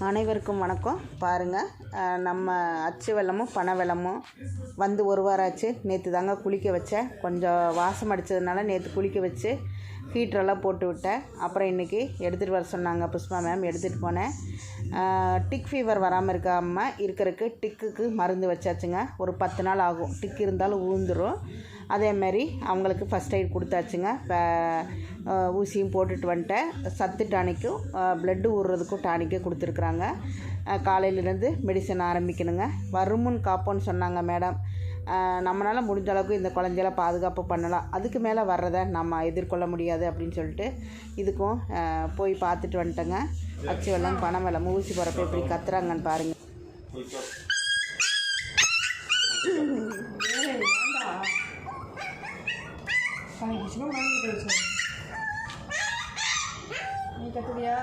அனைவருக்கும் வணக்கம். பாருங்கள், நம்ம அச்சு வெல்லமும் பனை வெல்லமும் வந்து ஒரு வாரம் ஆச்சு. நேற்று தாங்க குளிக்க வச்சேன். கொஞ்சம் வாசம் அடித்ததுனால நேற்று குளிக்க வச்சு ஹீட்டரெல்லாம் போட்டு விட்டேன். அப்புறம் இன்றைக்கி எடுத்துகிட்டு வர சொன்னாங்க புஷ்பா மேம், எடுத்துகிட்டு போனேன். டிக் ஃபீவர் வராமல் இருக்காமல் இருக்கிறதுக்கு டிக்குக்கு மருந்து வச்சாச்சுங்க. ஒரு 10 நாள் ஆகும். டிக் இருந்தாலும் ஊந்துடும். அதேமாரி அவங்களுக்கு ஃபஸ்ட் எய்ட் கொடுத்தாச்சுங்க. ஊசியும் போட்டுட்டு வந்துட்டேன். சத்து டானிக்கும் ப்ளட்டு ஊறுறதுக்கும் டானிக்கும் கொடுத்துருக்குறாங்க. காலையிலேருந்து மெடிசன் ஆரம்பிக்கணுங்க. வருமுன் காப்போன்னு சொன்னாங்க மேடம். நம்மளால் முடிஞ்ச அளவுக்கு இந்த குழந்தையில பாதுகாப்பு பண்ணலாம். அதுக்கு மேலே வர்றதை நம்ம எதிர்கொள்ள முடியாது அப்படின்னு சொல்லிட்டு இதுக்கும் போய் பார்த்துட்டு வந்துட்டேங்க. அச்சு வெல்லம் பனை வெல்லம் ஊசி போகிறப்ப எப்படி கத்துறாங்கன்னு பாருங்கள். நீ கத்துறியா?